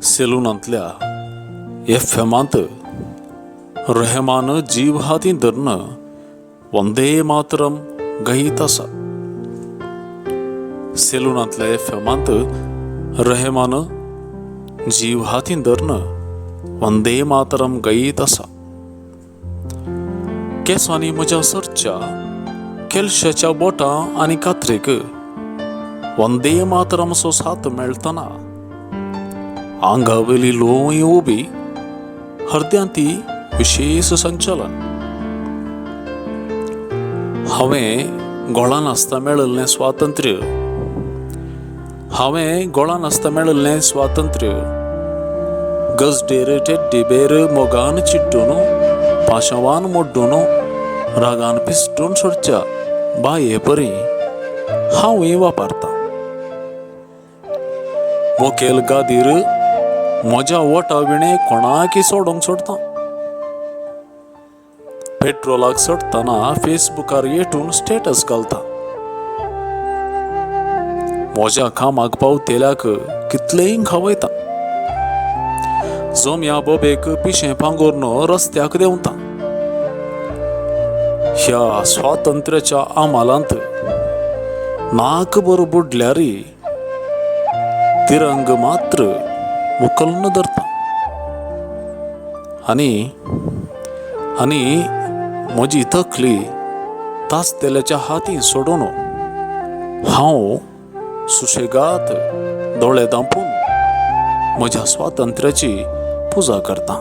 सेलूनांतल्या एफएमांत रहमान जीव हाती धरन वंदे मातरम गायत आसा. सेलूनांतल्या एफएमांत रहमान जीव हाती धरन वंदे मातरम गायत आसा. केसांनी म्हज्या सरच्या केलशाच्या बोटां आनी कात्रेक वंदे मातरमचो साथ मेळटना आंगावेली लोय उबी हृदयांती विशेष संचलन. हांवें गोळान आसता मेळिल्लें स्वातंत्र्य गजडेर टेड्डीबेर मोगान चिड्डून पाशवान मोड्डून रागान पिस्टून सोडच्या बाये परी हांवूय वापरता. मुखेल गादीर म्हज्या ओटा विणे कोणाकी सोडूंक सोडता. पेट्रोलाक सोडतना फेसबुकार येटून स्टेटस घालता. म्हज्या कामाक पावतेल्याक कितलेय खावयता. जोम्या बोबेक पिशें पांगोरन रस्त्याक देंवता. ह्या स्वातंत्र्याच्या आमालांत नाकभर बुडल्यारी तिरंग मात्र मुकल्न धरता. आनी म्हजी तकली तासतेल्याच्या हाती सोडून हांव सुशेगाद दोळे धांपून म्हज्या स्वातंत्र्याची पुजा करता.